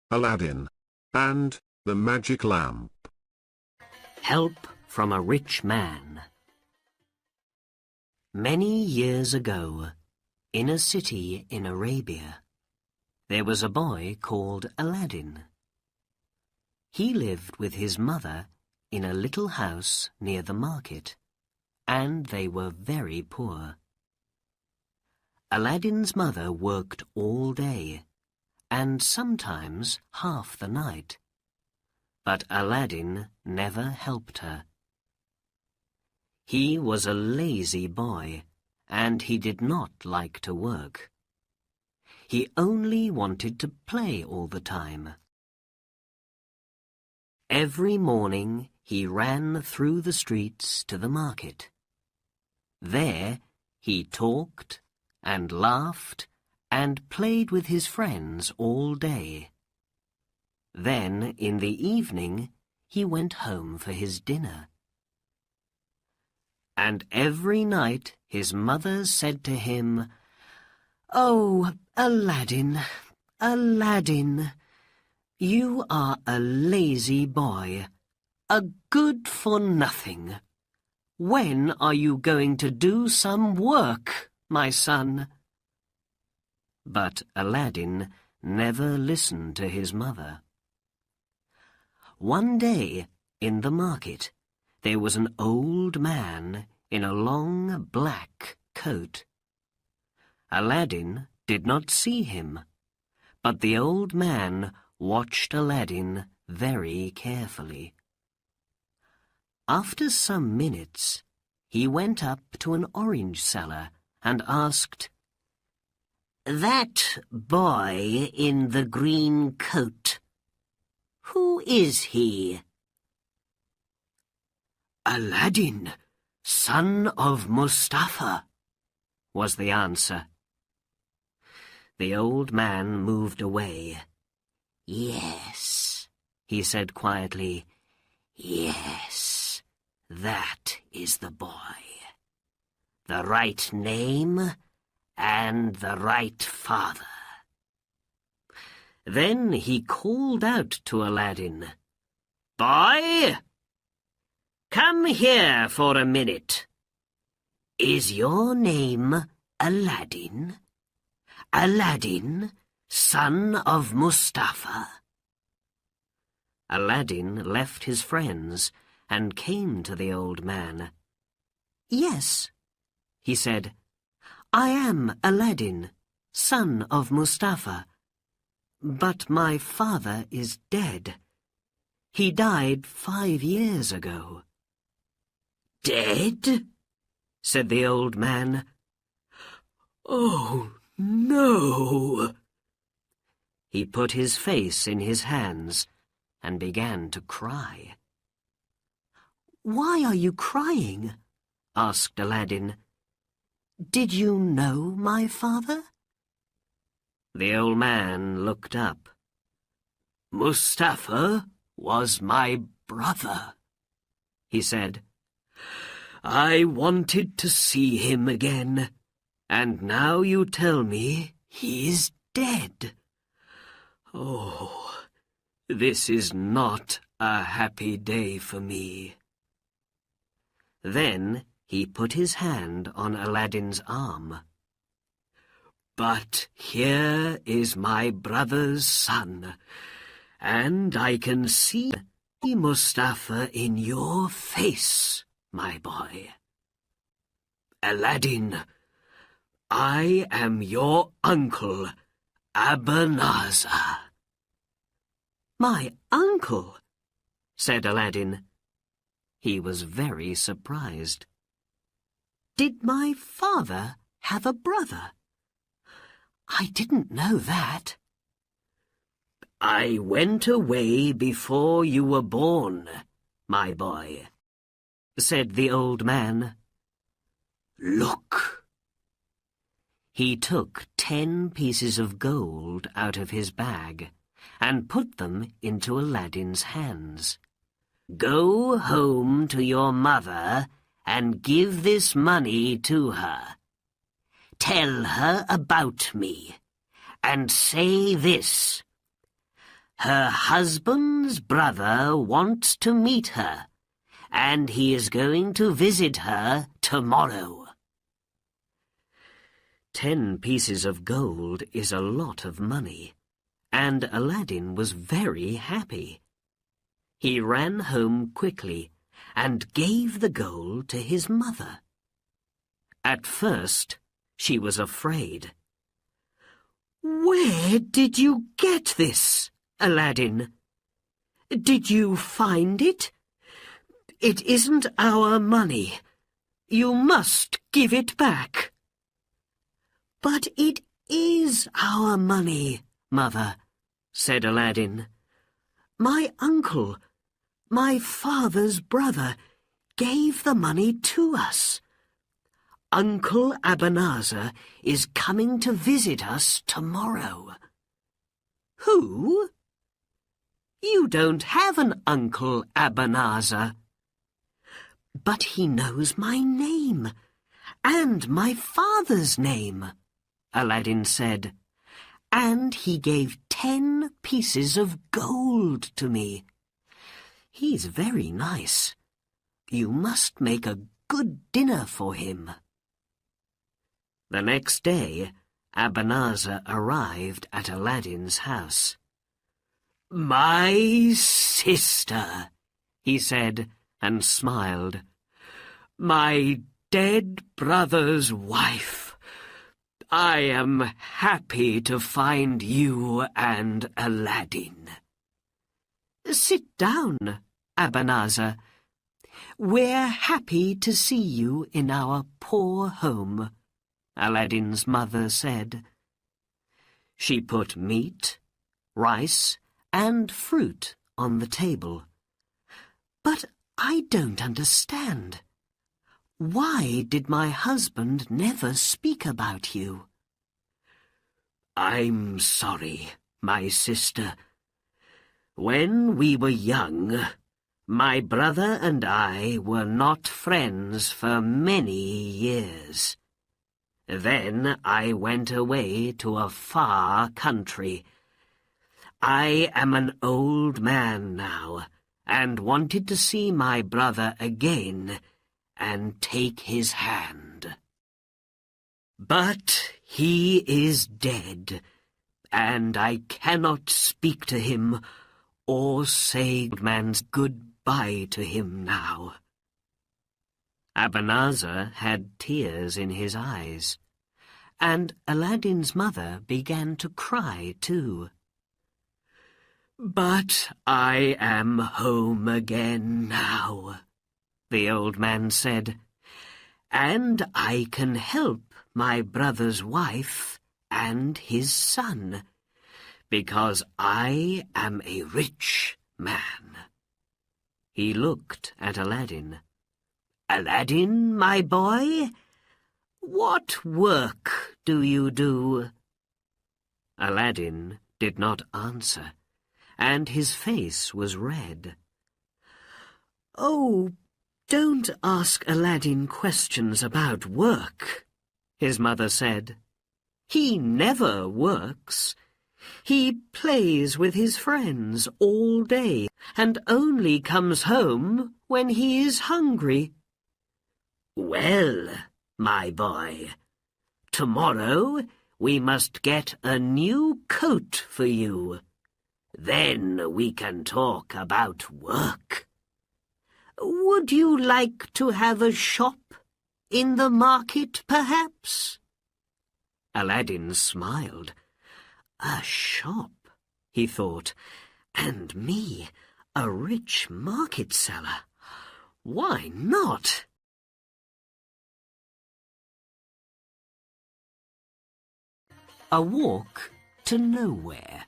Aladdin, and the magic lamp. Help from a rich man. Many years ago, in a city in Arabia, there was a boy called Aladdin. He lived with his mother in a little house near the market, and they were very poor. Aladdin's mother worked all day, and sometimes half the night, but Aladdin never helped her. He was a lazy boy, and he did not like to work. He only wanted to play all the time. Every morning he ran through the streets to the market. There he talked and laughed and played with his friends all day. Then, in the evening, he went home for his dinner. And every night his mother said to him, "Oh, Aladdin, Aladdin, you are a lazy boy, a good-for-nothing. When are you going to do some work, my son?" But Aladdin never listened to his mother. One day, in the market, there was an old man in a long black coat. Aladdin did not see him, but the old man watched Aladdin very carefully. After some minutes, he went up to an orange seller and asked, "That boy in the green coat, who is he?" "Aladdin, son of Mustafa," was the answer. The old man moved away. "Yes," he said quietly, "yes, that is the boy. The right name and the right father." Then he called out to Aladdin, "Boy, come here for a minute. Is your name Aladdin? Aladdin, son of Mustafa?" Aladdin left his friends and came to the old man. "Yes," he said, "I am Aladdin, son of Mustafa. But my father is dead. He died 5 years ago." "Dead?" said the old man. "Oh, no!" He put his face in his hands and began to cry. "Why are you crying?" asked Aladdin. "Did you know my father?" The old man looked up. "Mustafa was my brother," he said. "I wanted to see him again, and now you tell me he's dead. Oh, this is not a happy day for me." Then he put his hand on Aladdin's arm. "But here is my brother's son, and I can see Mustafa in your face, my boy. Aladdin, I am your uncle, Abanazar." "My uncle?" said Aladdin. He was very surprised. "Did my father have a brother? I didn't know that." "I went away before you were born, my boy," said the old man. "Look." He took 10 pieces of gold out of his bag and put them into Aladdin's hands. "Go home to your mother and give this money to her. Tell her about me, and say this: Her husband's brother wants to meet her, and he is going to visit her tomorrow. 10 pieces of gold is a lot of money, and Aladdin was very happy. He ran home quickly and gave the gold to his mother. At first, she was afraid. "Where did you get this, Aladdin? Did you find it? It isn't our money. You must give it back." "But it is our money, Mother," said Aladdin. "My uncle, my father's brother, gave the money to us. Uncle Abanazar is coming to visit us tomorrow." "Who? You don't have an Uncle Abanazar." "But he knows my name, and my father's name," Aladdin said, "and he gave 10 pieces of gold to me. He's very nice. You must make a good dinner for him." The next day, Abanazar arrived at Aladdin's house. "My sister," he said, and smiled. "My dead brother's wife. I am happy to find you and Aladdin." "Sit down, Abanazar. We're happy to see you in our poor home," Aladdin's mother said. She put meat, rice, and fruit on the table. "But I don't understand. Why did my husband never speak about you?" "I'm sorry, my sister. When we were young, my brother and I were not friends for many years. Then I went away to a far country. I am an old man now, and wanted to see my brother again and take his hand. But he is dead, and I cannot speak to him or say old man's goodbye to him now." Abanazar had tears in his eyes, and Aladdin's mother began to cry too. "But I am home again now," the old man said, "and I can help my brother's wife and his son, because I am a rich man." He looked at Aladdin. "Aladdin, my boy, what work do you do?" Aladdin did not answer, and his face was red. "Oh, don't ask Aladdin questions about work," his mother said. "He never works. He plays with his friends all day and only comes home when he is hungry." "Well, my boy, tomorrow we must get a new coat for you. Then we can talk about work. Would you like to have a shop in the market, perhaps?" Aladdin smiled. "A shop," he thought, "and me, a rich market seller. Why not?" A Walk to Nowhere.